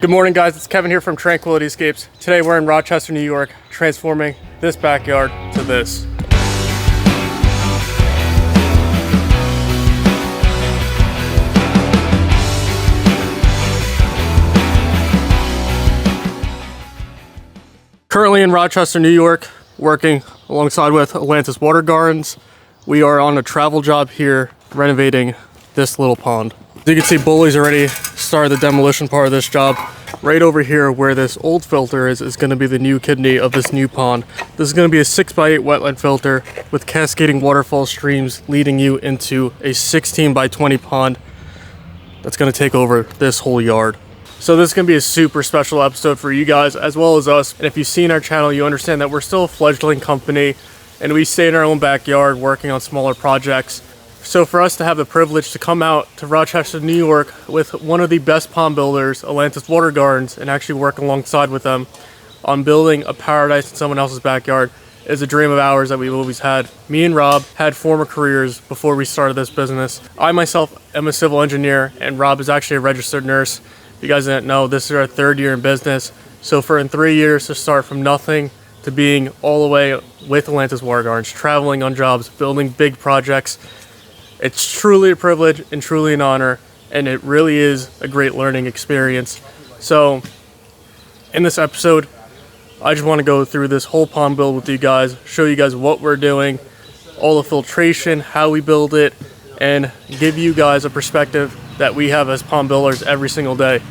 Good morning, guys. It's Kevin here from Tranquilityscapes. Today we're in Rochester, New York, transforming this backyard to this. Currently in Rochester, New York, working alongside with Atlantis Water Gardens. We are on a travel job here, renovating this little pond. As you can see, Bully's already started the demolition part of this job. Right over here where this old filter is going to be the new kidney of this new pond. This is going to be a 6x8 wetland filter with cascading waterfall streams leading you into a 16x20 pond that's going to take over this whole yard. So this is going to be a super special episode for you guys as well as us. And if you've seen our channel, you understand that we're still a fledgling company and we stay in our own backyard working on smaller projects. So for us to have the privilege to come out to Rochester, New York with one of the best pond builders, Atlantis Water Gardens, and actually work alongside with them on building a paradise in someone else's backyard is a dream of ours that we've always had. Me and Rob had former careers before we started this business. I myself am a civil engineer and Rob is actually a registered nurse. If you guys didn't know, this is our third year in business. So for in 3 years to start from nothing to being all the way with Atlantis Water Gardens, traveling on jobs, building big projects, it's truly a privilege and truly an honor, and it really is a great learning experience. So in this episode, I just want to go through this whole pond build with you guys, show you guys what we're doing, all the filtration, how we build it, and give you guys a perspective that we have as pond builders every single day.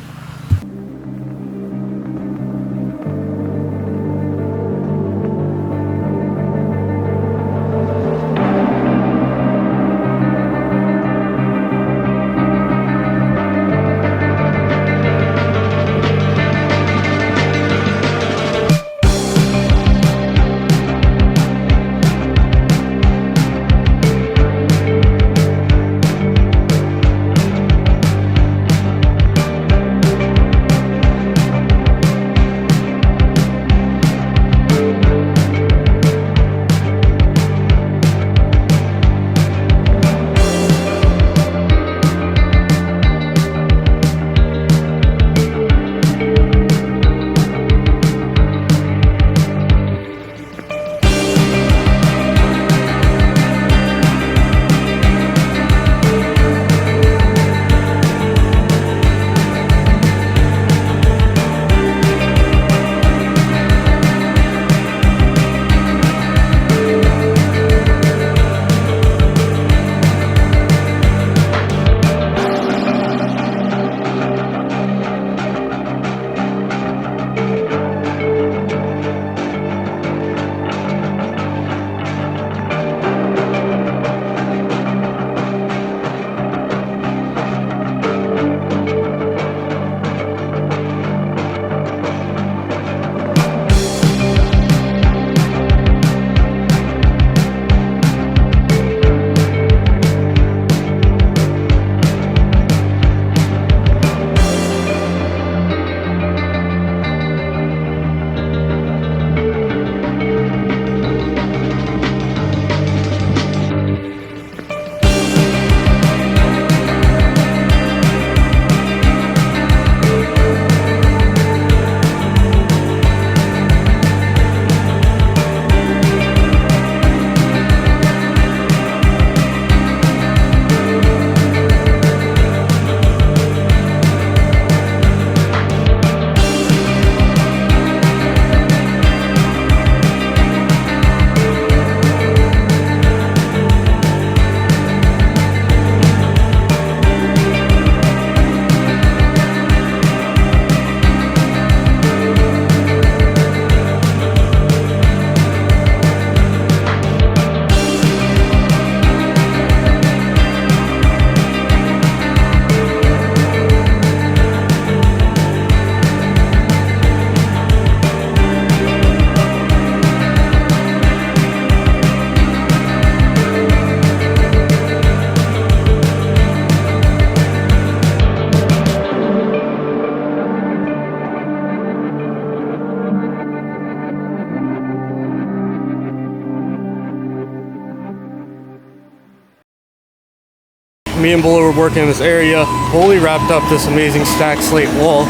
Me and Buller were working in this area. Bully wrapped up this amazing stacked slate wall.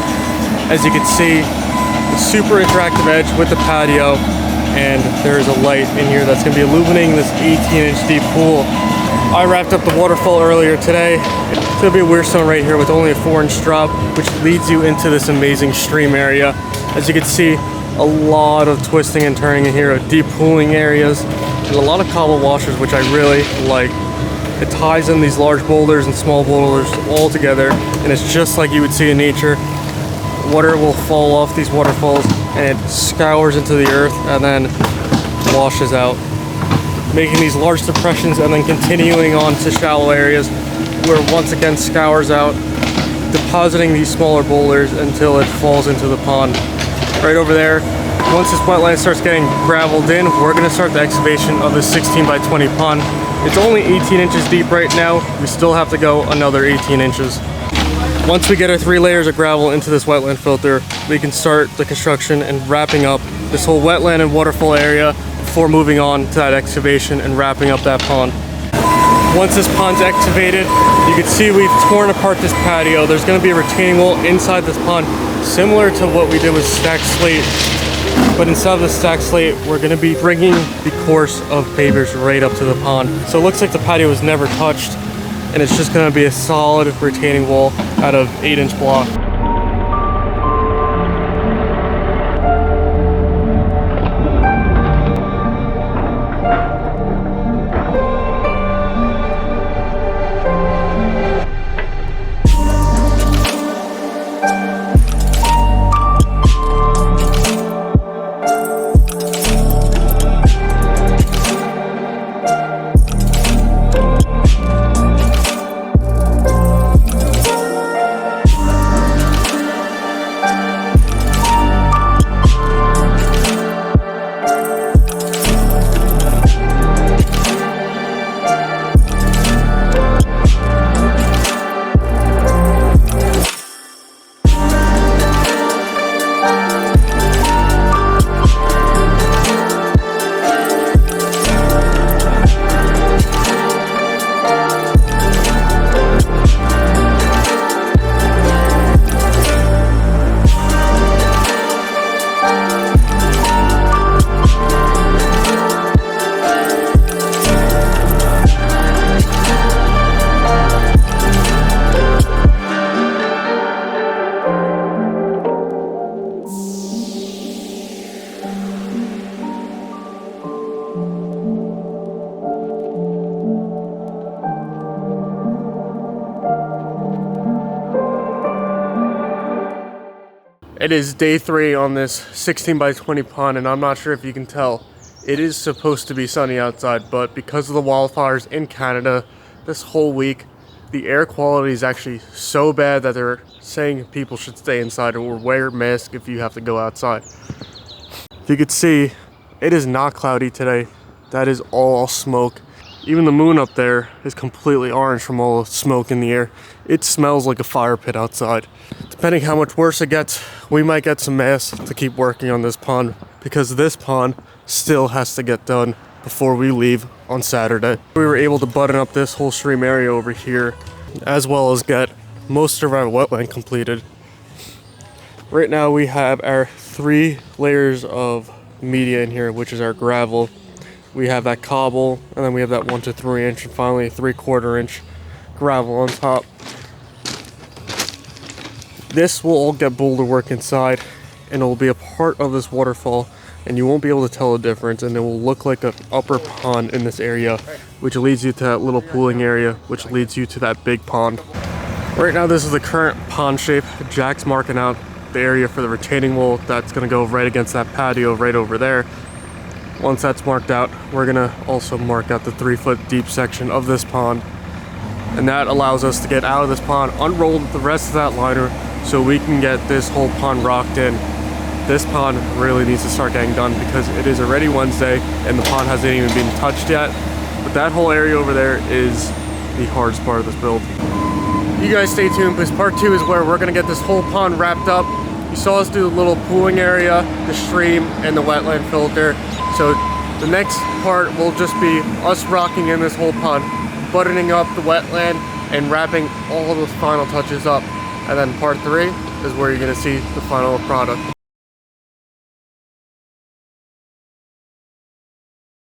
As you can see, a super interactive edge with the patio, and there is a light in here that's going to be illuminating this 18-inch deep pool. I wrapped up the waterfall earlier today. It's going to be a weird stone right here with only a 4-inch drop, which leads you into this amazing stream area. As you can see, a lot of twisting and turning in here, deep pooling areas, and a lot of cobble washers, which I really like. It ties in these large boulders and small boulders all together, and it's just like you would see in nature. Water will fall off these waterfalls and it scours into the earth and then washes out, making these large depressions and then continuing on to shallow areas where it once again scours out, depositing these smaller boulders until it falls into the pond. Right over there, once this wetland starts getting graveled in, we're going to start the excavation of this 16 by 20 pond. It's only 18 inches deep right now. We still have to go another 18 inches. Once we get our 3 layers of gravel into this wetland filter, we can start the construction and wrapping up this whole wetland and waterfall area before moving on to that excavation and wrapping up that pond. Once this pond's excavated, you can see we've torn apart this patio. There's going to be a retaining wall inside this pond, similar to what we did with stacked slate. But instead of the stacked slate, we're going to be bringing the course of pavers right up to the pond. So it looks like the patio was never touched, and it's just going to be a solid retaining wall out of 8-inch block. It is day 3 on this 16 by 20 pond, and I'm not sure if you can tell, it is supposed to be sunny outside, but because of the wildfires in Canada this whole week, the air quality is actually so bad that they're saying people should stay inside or wear masks if you have to go outside. If you could see, it is not cloudy today. That is all smoke. Even the moon up there is completely orange from all the smoke in the air. It smells like a fire pit outside. Depending how much worse it gets, we might get some masks to keep working on this pond, because this pond still has to get done before we leave on Saturday. We were able to button up this whole stream area over here, as well as get most of our wetland completed. Right now we have our 3 layers of media in here, which is our gravel. We have that cobble, and then we have that 1 to 3 inch, and finally a 3/4 inch gravel on top. This will all get boulder work inside, and it will be a part of this waterfall, and you won't be able to tell the difference, and it will look like an upper pond in this area, which leads you to that little pooling area, which leads you to that big pond. Right now this is the current pond shape. Jack's marking out the area for the retaining wall that's going to go right against that patio right over there. Once that's marked out, we're gonna also mark out the 3-foot deep section of this pond, and that allows us to get out of this pond, unroll the rest of that liner so we can get this whole pond rocked in. This pond really needs to start getting done because it is already Wednesday and the pond hasn't even been touched yet, but that whole area over there is the hardest part of this build. You guys stay tuned, because part 2 is where we're gonna get this whole pond wrapped up. You saw us do the little pooling area, the stream, and the wetland filter. So the next part will just be us rocking in this whole pond, buttoning up the wetland, and wrapping all those final touches up. And then part 3 is where you're gonna see the final product.